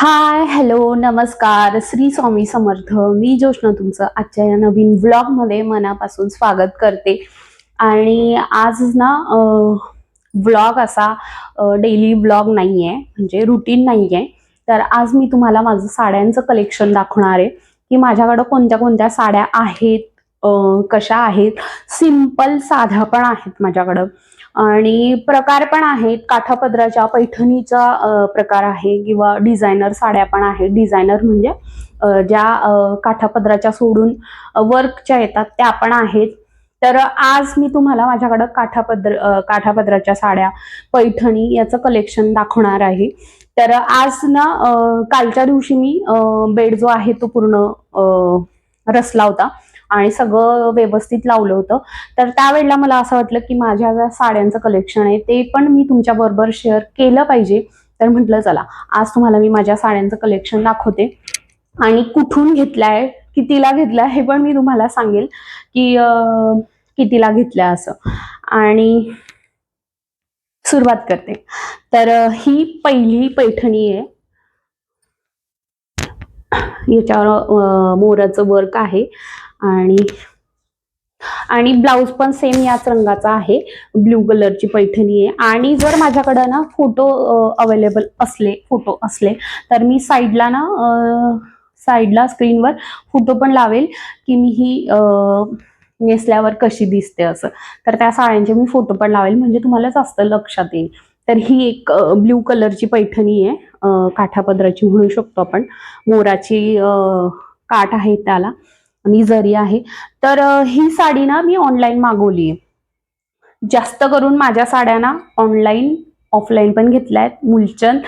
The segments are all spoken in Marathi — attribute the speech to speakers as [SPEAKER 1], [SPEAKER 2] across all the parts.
[SPEAKER 1] हाय, हॅलो, नमस्कार, श्री स्वामी समर्थ. मी जोशना तुमचं आजच्या या नवीन व्लॉगमध्ये मनापासून स्वागत करते. आणि आज ना व्लॉग असा डेली व्लॉग नाही आहे, म्हणजे रुटीन नाही आहे. तर आज मी तुम्हाला माझं साड्यांचं कलेक्शन दाखवणार आहे की माझ्याकडं कोणत्या कोणत्या साड्या आहेत, कशा आहेत. सिंपल साध्या पण आहेत माझ्याकडं आणि प्रकार पण आहेत. काठापदराच्या पैठणीचा प्रकार आहे किंवा डिझायनर साड्या पण आहेत. डिझायनर म्हणजे ज्या काठापदराच्या सोडून वर्कच्या येतात त्या पण आहेत. तर आज मी तुम्हाला माझ्याकडं काठापदराच्या साड्या, पैठणी याचं कलेक्शन दाखवणार आहे. तर आज ना कालच्या दिवशी मी बेड जो आहे तो पूर्ण रचला होता आणि सगळं व्यवस्थित लावलं होतं. तर त्यावेळेला मला असं वाटलं की माझ्या ज्या साड्यांचं कलेक्शन आहे ते पण मी तुमच्या बरोबर शेअर केलं पाहिजे. तर म्हटलं चला आज तुम्हाला मी माझ्या साड्यांचं कलेक्शन दाखवते आणि कुठून घेतलाय, कितीला घेतलाय हे पण मी तुम्हाला सांगेल की कितीला घेतलाय असं. आणि सुरुवात करते. तर ही पहिली पैठणी आहे. याच्यावर मोराचं वर्क आहे आणि आणि ब्लाऊज पण सेम याच रंगाचा आहे. ब्ल्यू कलरची पैठणी आहे. आणि जर माझ्याकडे ना फोटो अवेलेबल असले, फोटो असले तर मी साईडला स्क्रीनवर फोटो पण लावेल की मी ही नेसल्यावर कशी दिसते असं. तर त्या साड्यांचे मी फोटो पण लावेल म्हणजे तुम्हाला जास्त लक्षात येईल. तर ही एक ब्ल्यू कलरची पैठणी आहे, काठापदराची म्हणू शकतो आपण. मोराची काठ आहे त्याला आणि जरी आहे. तर ही साडी ना मी ऑनलाईन मागवली आहे. जास्त करून माझ्या साड्या ना ऑनलाईन, ऑफलाईन पण घेतल्या आहेत. मुलचंद,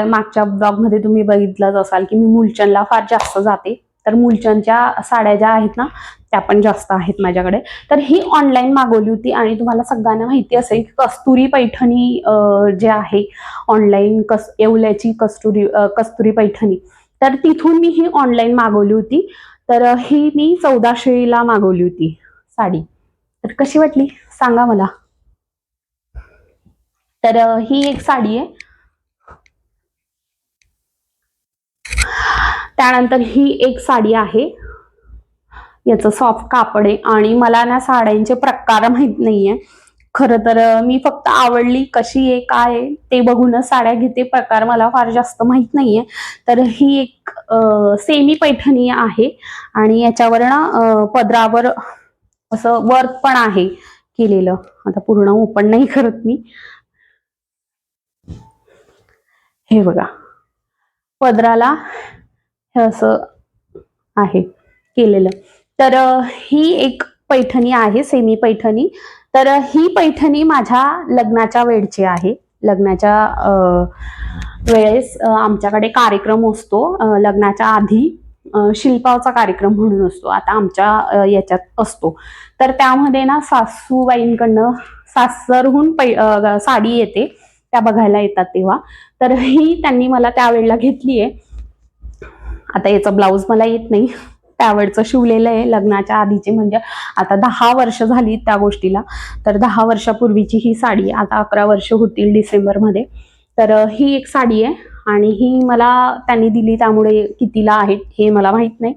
[SPEAKER 1] मागच्या ब्लॉगमध्ये तुम्ही बघितलंच असाल की मी मुलचंदला फार जास्त जाते. तर मुलचंदच्या साड्या ज्या आहेत ना त्या पण जास्त आहेत माझ्याकडे. तर ही ऑनलाईन मागवली होती आणि तुम्हाला सगळ्यांना माहिती असेल की कस्तुरी पैठणी जे आहे ऑनलाईन, येवल्याची कस्तुरी पैठणी. तर तिथून मी ही ऑनलाईन मागवली होती. तर ही मी 1400ला मागवली होती साडी. तर कशी वाटली सांगा मला. तर ही एक साडी आहे. त्यानंतर ही एक साडी आहे. याचं सॉफ्ट कापड आहे आणि मला ना साड्यांचे प्रकार माहित नाहीये खरं तर. मी फक्त आवडली कशी आहे काय आहे ते बघूनच साड्या घेते. प्रकार मला फार जास्त माहित नाहीये. तर ही एक सेमी पैठणी आहे आणि याच्यावर ना पदरावर असं वर्क पण आहे केलेलं. आता पूर्ण ओपन नाही करत मी. हे बघा, पदराला हे असं आहे केलेलं. तर ही एक पैठणी आहे, सेमी पैठणी. तर ही पैठणी माझ्या लग्नाच्या वेळची आहे. लग्नाच्या वेळेस आमच्याकडे कार्यक्रम असतो. लग्नाच्या आधी शिल्पावचा कार्यक्रम म्हणून असतो. आता आमच्या याच्यात असतो. तर त्यामध्ये ना सासूबाईंकडनं सासरहून साडी येते, त्या बघायला येतात तेव्हा. तर ही त्यांनी मला त्यावेळेला घेतली आहे. आता याचा ब्लाऊज मला येत नाही, त्यावेळचं शिवलेलं आहे लग्नाच्या आधीचे. म्हणजे आता 10 वर्ष झाली त्या गोष्टीला. तर 10 वर्षापूर्वीची ही साडी, आता 11 वर्ष होतील डिसेंबरमध्ये. तर ही एक साडी आहे आणि ही मला त्यांनी दिली, त्यामुळे कितीला आहे हे मला माहित नाही.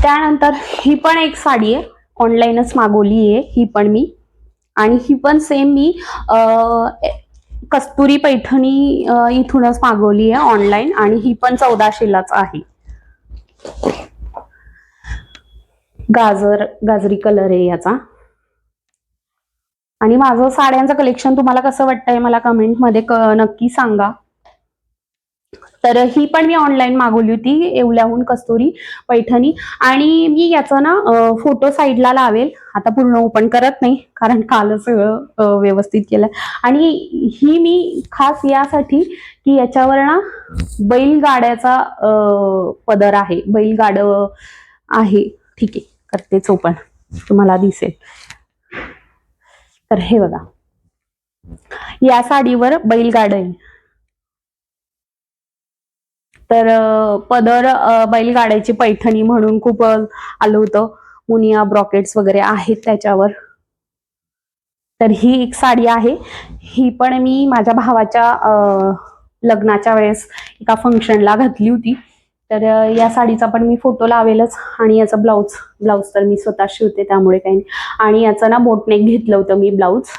[SPEAKER 1] त्यानंतर ही पण एक साडी आहे, ऑनलाईनच मागवली आहे ही पण मी. आणि ही पण सेम मी कस्तुरी पैठणी इथूनच मागवली आहे ऑनलाईन आणि ही पण 1400लाच आहे. गाजरी कलर आहे याचा. आणि माझं साड्यांचं कलेक्शन तुम्हाला कसं वाटतंय मला कमेंटमध्ये नक्की सांगा. तर ही पण मी ऑनलाईन मागवली होती, येवल्याहून कस्तुरी पैठणी. आणि मी याचा ना फोटो साईडला लावेल. आता पूर्ण ओपन करत नाही कारण कालच सगळं व्यवस्थित केलंय. आणि ही मी खास यासाठी की याच्यावर ना बैलगाड्याचा पदर आहे, बैलगाड आहे. ठीक आहे, करतेच ओपन, तुम्हाला दिसेल. तर हे बघा, या साडीवर बैलगाड आहे. तर पदर बैलगाड्याची पैठणी म्हणून खूप आलं होतं. मुनिया ब्रॉकेट्स वगैरे आहेत त्याच्यावर. तर ही एक साडी आहे. ही पण मी माझ्या भावाच्या लग्नाच्या वेळेस एका फंक्शनला घातली होती. तर या साडीचा पण मी फोटो लावेलच. आणि याचा ब्लाऊज तर मी स्वतः शिवते, त्यामुळे काही नाही. आणि याचं ना बोटनेक घेतलं होतं मी ब्लाऊज.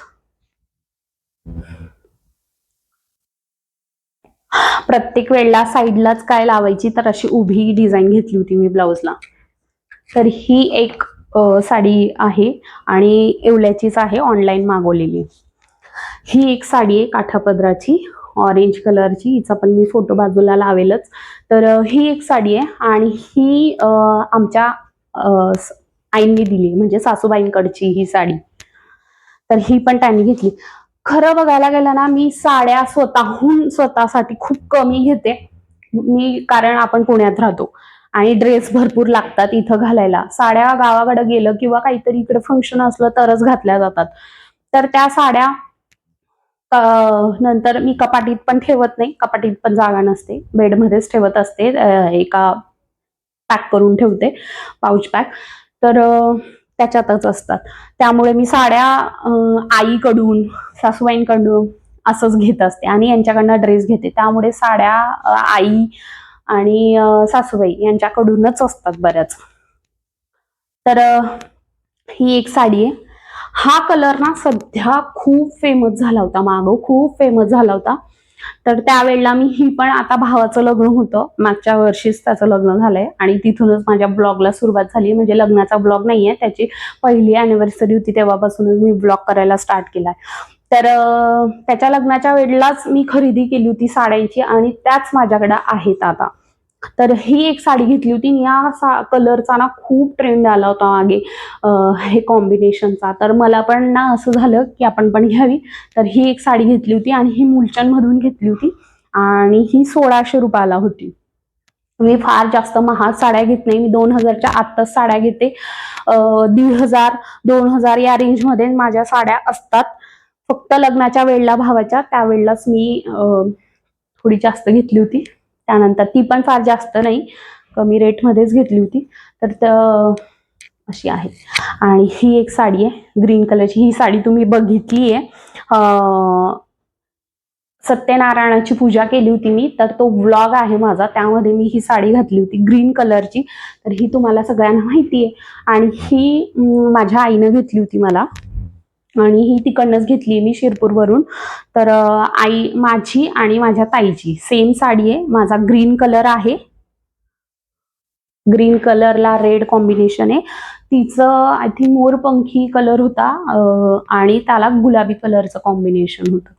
[SPEAKER 1] प्रत्येक वेळेला साईडलाच काय लावायची, तर अशी उभी डिझाईन घेतली होती मी ब्लाऊजला. तर ही एक साडी आहे आणि येवल्याचीच आहे, ऑनलाईन मागवलेली. ही एक साडी आहे काठापदराची, ऑरेंज कलरची. हिचा पण मी फोटो बाजूला लावेलच. तर ही एक साडी आहे आणि ही आमच्या आईंनी दिली, म्हणजे सासूबाईंकडची ही साडी. तर ही पण त्यांनी घेतली. खरं बघायला गेलं ना, मी साड्या स्वतःसाठी खूप कमी घेते मी, कारण आपण पुण्यात राहतो आणि ड्रेस भरपूर लागतात इथं घालायला. साड्या गावाकडे गेलं किंवा काहीतरी इकडे फंक्शन असलं तरच घातल्या जातात. तर त्या साड्या नंतर मी कपाटीत पण ठेवत नाही, कपाटीत पण जागा नसते, बेडमध्येच ठेवत असते, एका पॅक करून ठेवते, पाऊच पॅक. तर त्याच्यातच असतात. त्यामुळे मी साड्या आईकडून, सासूबाईंकडून असंच घेत असते आणि यांच्याकडनं ड्रेस घेते. त्यामुळे साड्या आई आणि सासूबाई यांच्याकडूनच असतात बऱ्याच. तर ही एक साडी आहे. हा कलर ना सध्या खूप फेमस झाला होता, खूप फेमस झाला होता. तर त्यावेळेला मी ही पण, आता भावाचं लग्न होतं मागच्या वर्षीच, त्याचं लग्न झालंय आणि तिथूनच माझ्या ब्लॉगला सुरुवात झाली. म्हणजे लग्नाचा ब्लॉग नाहीये, त्याची पहिली अॅनिव्हर्सरी होती तेव्हापासूनच मी ब्लॉग करायला स्टार्ट केलाय. तर त्याच्या लग्नाच्या वेळेलाच मी खरेदी केली होती साड्यांची आणि त्याच माझ्याकडे आहेत आता. तर ही एक साडी घेतली होती. या कलरचा ना खूप ट्रेंड आला होता मागे, हे कॉम्बिनेशनचा. तर मला पण ना असं झालं की आपण पण घ्यावी. तर ही एक साडी घेतली होती आणि ही मुलचंद मधून घेतली होती आणि ही 1600 रुपयाला होती. मी फार जास्त महाग साड्या घेत नाही, मी 2000च्या आतच साड्या घेते. 1500 2000 या रेंजमध्ये माझ्या साड्या असतात. फक्त लग्नाच्या वेळेला भावाच्या, त्यावेळेलाच मी थोडी जास्त घेतली होती. त्यानंतर ती पण फार जास्त नाही, कमी रेटमध्येच घेतली होती. तर अशी आहे. आणि ही एक साडी आहे ग्रीन कलरची. ही साडी तुम्ही बघितली आहे, सत्यनारायणाची पूजा केली होती मी, तर तो व्लॉग आहे माझा, त्यामध्ये मी ही साडी घातली होती ग्रीन कलरची. तर ही तुम्हाला सगळ्यांना माहिती आहे. आणि ही माझ्या आईनं घेतली होती मला, आणि ही तिकडनंच घेतली मी शिरपूरवरून. तर आई माझी आणि माझ्या ताईची सेम साडी आहे. माझा ग्रीन कलर आहे, ग्रीन कलरला रेड कॉम्बिनेशन आहे. तिचं आय थिंक मोरपंखी कलर होता आणि त्याला गुलाबी कलरचं कॉम्बिनेशन होतं.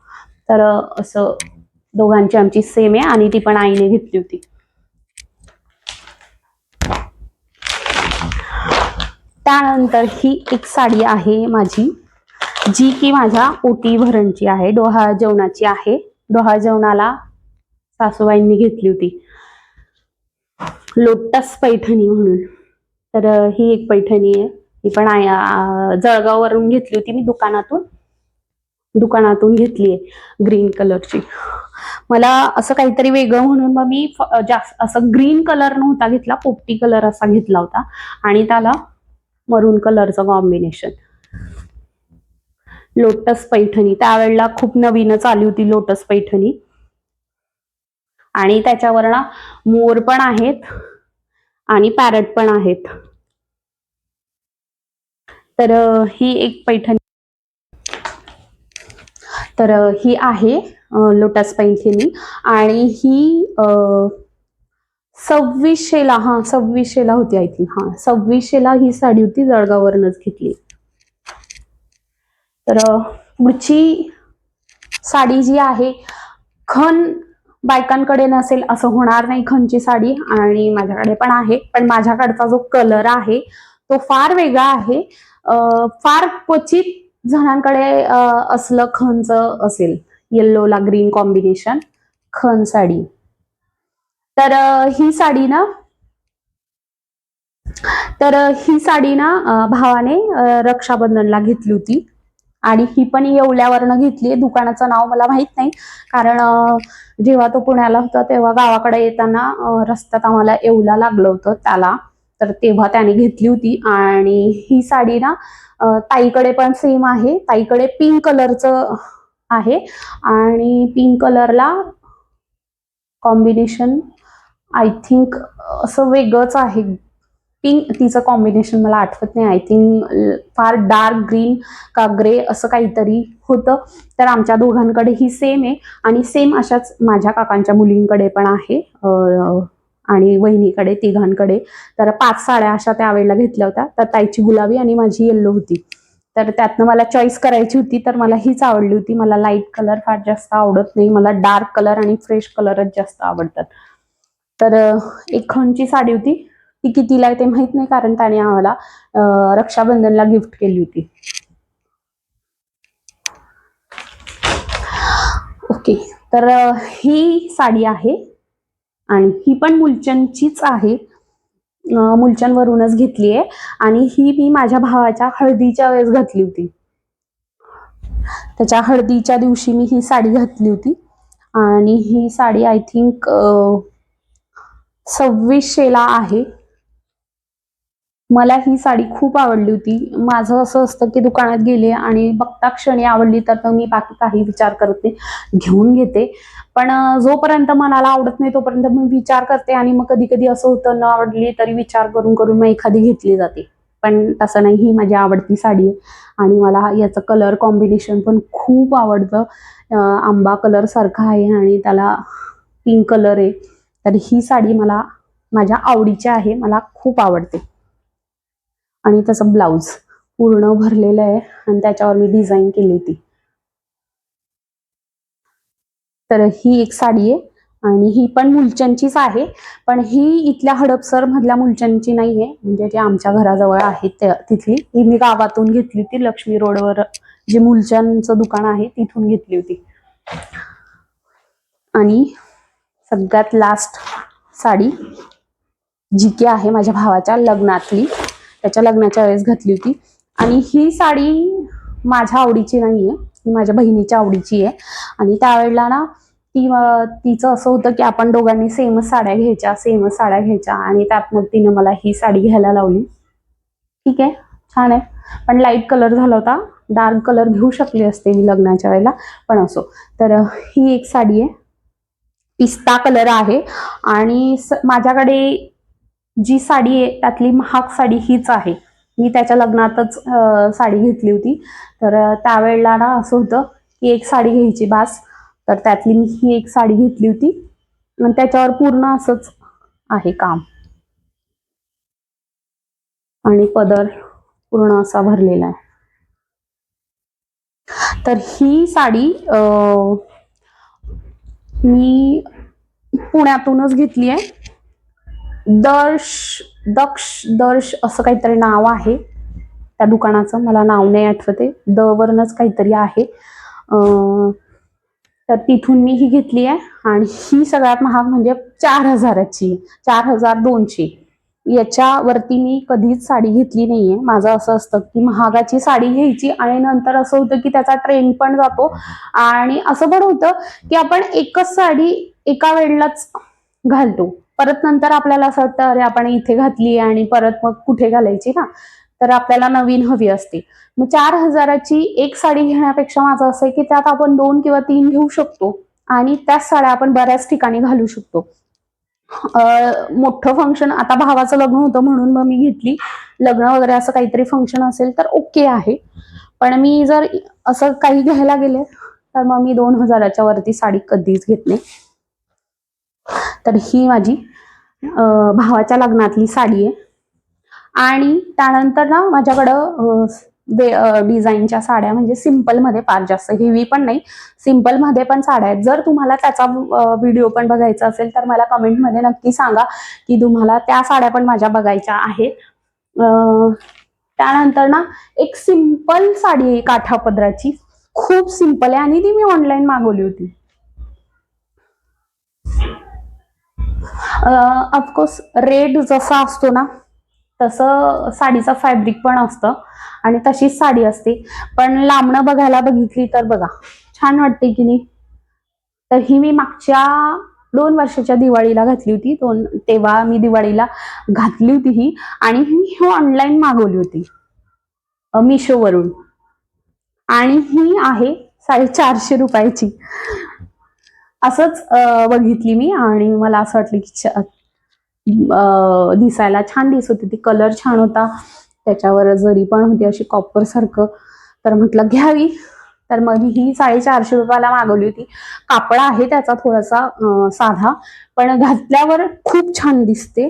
[SPEAKER 1] तर असं दोघांची आमची सेम आहे आणि ती पण आईने घेतली होती. त्यानंतर ही एक साडी आहे माझी, जी की माझ्या ओटी भरणची आहे, डोहाळ जेवणाची आहे. डोहाळ जेवणाला सासूबाईंनी घेतली होती, लोटस पैठणी म्हणून. तर ही एक पैठणी आहे, ही पण जळगाववरून घेतली होती मी, दुकानातून घेतली आहे ग्रीन कलरची. मला असं काहीतरी वेगळं म्हणून मग मी जास्त असं ग्रीन कलर नव्हता घेतला, पोपटी कलर असा घेतला होता आणि त्याला मरून कलरचं कॉम्बिनेशन. लोटस पैठणी त्यावेळेला खूप नवीनच आली होती लोटस पैठणी, आणि त्याच्यावर ना मोर पण आहेत आणि पॅरट पण आहेत. तर ही एक पैठणी, तर ही आहे लोटस पैठणी आणि ही 2600ला होती आय थिंक. 2600ला ही साडी होती, जळगाववरूनच घेतली. तर पुढची साडी जी आहे, खण बायकांकडे नसेल असं होणार नाही खणची साडी, आणि माझ्याकडे पण आहे, पण माझ्याकडचा जो कलर आहे तो फार वेगळा आहे. फार क्वचित जणांकडे असलं खणचं असेल, येल्लोला ग्रीन कॉम्बिनेशन खण साडी. तर ही साडी ना भावाने रक्षाबंधनला घेतली होती आणि ही पण येवल्यावरनं घेतली. दुकानाचं नाव मला माहित नाही, कारण जेव्हा तो पुण्याला होता तेव्हा गावाकडे येताना रस्त्यात आम्हाला येवला लागलं होतं त्याला, तर तेव्हा त्याने घेतली होती. आणि ही साडी ना ताईकडे पण सेम आहे. ताईकडे पिंक कलरचं आहे आणि पिंक कलरला कॉम्बिनेशन आय थिंक असं वेगळंच आहे. पिंक तिचं कॉम्बिनेशन मला आठवत नाही. आय थिंक फार डार्क ग्रीन का ग्रे असं काहीतरी होतं. तर आमच्या दोघांकडे ही सेम आहे आणि सेम अशाच माझ्या काकांच्या मुलींकडे पण आहे आणि वहिनीकडे, तिघांकडे. तर 5 साड्या अशा त्यावेळेला घेतल्या होत्या. तर ताईची गुलाबी आणि माझी येल्लो होती. तर त्यातनं मला चॉईस करायची होती. तर मला हीच आवडली होती. मला लाईट कलर फार जास्त आवडत नाही. मला डार्क कलर आणि फ्रेश कलरच जास्त आवडतात. तर एक खणची साडी होती. ती कितीला आहे ते माहित नाही, कारण त्याने आम्हाला रक्षाबंधनला गिफ्ट केली होती. ओके, तर ही साडी आहे आणि ही पण मुलचंदचीच आहे. मुलचंदवरूनच घेतली आहे आणि ही मी माझ्या भावाच्या हळदीच्या वेळेस घातली होती. त्याच्या हळदीच्या दिवशी मी ही साडी घातली होती आणि ही साडी आय थिंक 2600ला आहे. मला ही साडी खूप आवडली होती. माझं असं असतं की दुकानात गेले आणि बघता क्षणी आवडली तर मी बाकी काही विचार करत नाही, घेऊन घेते. पण जोपर्यंत मनाला आवडत नाही तोपर्यंत मी विचार करते आणि मग कधी कधी असं होतं, न आवडली तरी विचार करून करून मग एखादी घेतली जाते. पण तसं नाही, ही माझी आवडती साडी आहे आणि मला याचं कलर कॉम्बिनेशन पण खूप आवडतं. आंबा कलर सारखा आहे आणि त्याला पिंक कलर आहे. तर ही साडी मला माझ्या आवडीची आहे, मला खूप आवडते. आणि त्याचं ब्लाऊज पूर्ण भरलेलं आहे आणि त्याच्यावर मी डिझाईन केली होती. तर ही एक साडी आहे आणि ही पण मुलचंदचीच आहे. पण ही इथल्या हडपसर मधल्या मुलचंदची नाही आहे, म्हणजे जे आमच्या घराजवळ आहे तिथली. ही मी गावातून घेतली होती. लक्ष्मी रोडवर जे मुलचंदचं दुकान आहे तिथून घेतली होती. आणि सगळ्यात लास्ट साडी जी की आहे माझ्या भावाच्या लग्नातली, त्याच्या लग्नाच्या वेळेस घातली होती. आणि ही साडी माझ्या आवडीची नाहीये, ही माझ्या बहिणीच्या आवडीची आहे. आणि त्यावेळेला ना तिचं असं होतं की आपण दोघांनी सेमच साड्या घ्यायच्या आणि त्यात मग तिने मला ही साडी घ्यायला लावली. ठीक आहे, छान आहे, पण लाईट कलर झाला होता. डार्क कलर घेऊ शकले असते मी लग्नाच्या वेळेला, पण असो. तर ही एक साडी आहे, पिस्ता कलर आहे. आणि माझ्याकडे जी साडी आहे त्यातली महाग साडी हीच आहे. मी त्याच्या लग्नातच साडी घेतली होती. तर त्यावेळेला ना असं होतं की एक साडी घ्यायची बास. तर त्यातली मी ही एक साडी घेतली होती आणि त्याच्यावर पूर्ण असंच आहे काम आणि पदर पूर्ण असा भरलेला आहे. तर ही साडी मी पुण्यातूनच घेतली आहे. दर्श असं काहीतरी नाव आहे त्या दुकानाचं, मला नाव नाही आठवते. द वरनच काहीतरी आहे. तर तिथून मी ही घेतली आहे आणि ही सगळ्यात महाग म्हणजे 4000ची, 4200. याच्यावरती मी कधीच साडी घेतली नाहीये. माझं असं असतं की महागाची साडी घ्यायची आणि नंतर असं होतं की त्याचा ट्रेंड पण जातो आणि असं पण होतं की आपण एकच साडी एका वेळेलाच घालतो. परत नंतर आपल्याला असं वाटतं अरे आपण इथे घातली आणि परत मग कुठे घालायची ना, तर आपल्याला नवीन हवी असते. मग 4000ची एक साडी घेण्यापेक्षा माझं असं आहे की त्यात आपण 2 किंवा 3 घेऊ शकतो आणि त्याच साड्या आपण बऱ्याच ठिकाणी घालू शकतो. मोठं फंक्शन, आता भावाचं लग्न होतं म्हणून मग मी घेतली. लग्न वगैरे असं काहीतरी फंक्शन असेल तर ओके आहे, पण मी जर असं काही घ्यायला गेले तर मग मी 2000च्या वरती साडी कधीच घेत नाही. तर ही माझी भावाच्या लग्नातली साडी आहे. आणि त्यानंतर ना माझ्याकडं डिझाईनच्या साड्या म्हणजे सिम्पलमध्ये, फार जास्त हेवी पण नाही, सिम्पलमध्ये पण साड्या आहेत. जर तुम्हाला त्याचा व्हिडिओ पण बघायचा असेल तर मला कमेंटमध्ये नक्की सांगा की तुम्हाला त्या साड्या पण माझ्या बघायच्या आहेत. त्यानंतर ना एक सिम्पल साडी आहे काठापदराची, खूप सिम्पल आहे आणि ती मी ऑनलाईन मागवली होती. ऑफकोर्स रेट जसा असतो ना तसं साडीचं फॅब्रिक पण असतं आणि तशीच साडी असते. पण लांबणं बघायला बघितली तर बघा छान वाटते की नाही. तर ही मी मागच्या 2 वर्षाच्या दिवाळीला घातली होती. तेव्हा मी दिवाळीला घातली होती ही, आणि ही ऑनलाईन मागवली होती मिशोवरून, आणि ही आहे 450 रुपयाची. असंच बघितली मी आणि मला असं वाटलं की दिसायला छान दिसत होती, कलर छान होता, त्याच्यावर जरी पण होती अशी कॉपर सारखं, तर म्हटलं घ्यावी. तर मग ही 450 रुपयाला मागवली होती. कापड आहे त्याचा थोडासा साधा, पण घातल्यावर खूप छान दिसते.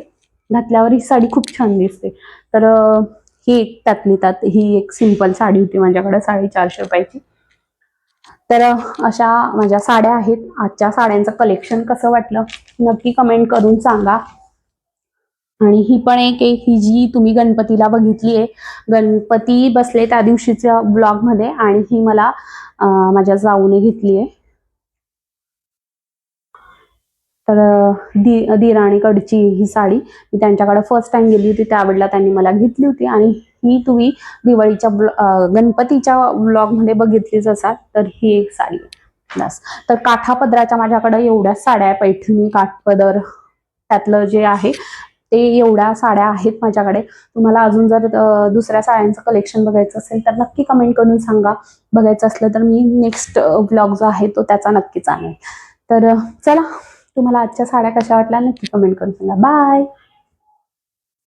[SPEAKER 1] घातल्यावर ही साडी खूप छान दिसते. तर ही एक त्यातली त्यात ही एक सिंपल साडी होती माझ्याकडे 450 रुपयाची. तर अशा माझ्या साड्या आहेत. आजच्या साड्यांचं कलेक्शन कसं वाटलं नक्की कमेंट करून सांगा. आणि ही पण एक ही जी तुम्ही गणपतीला बघितली आहे, गणपती बसले त्या दिवशीच्या ब्लॉग मध्ये, आणि ही मला माझ्या जाऊने घेतली आहे. तर दिराणीकडची ही साडी मी त्यांच्याकडे फर्स्ट टाइम गेली होती त्यावेळेला त्यांनी मला घेतली होती, आणि ही तुम्ही दिवाळीच्या गणपतीच्या ब्लॉग मध्ये बघितलीच असाल. तर ही एक साडी बस. तर काठापदराच्या माझ्याकडे एवढ्याच साड्या आहे, पैठणी काठपदर त्यातलं जे आहे ते एवढ्या साड्या आहेत माझ्याकडे. तुम्हाला अजून जर दुसऱ्या साड्यांचं कलेक्शन बघायचं असेल तर नक्की कमेंट करून सांगा. बघायचं असलं तर मी नेक्स्ट ब्लॉग जो आहे तो त्याचा नक्कीच आणेल. तर चला, तुम्हाला आजच्या साड्या कशा वाटल्या नक्की कमेंट करून सांगा. बाय.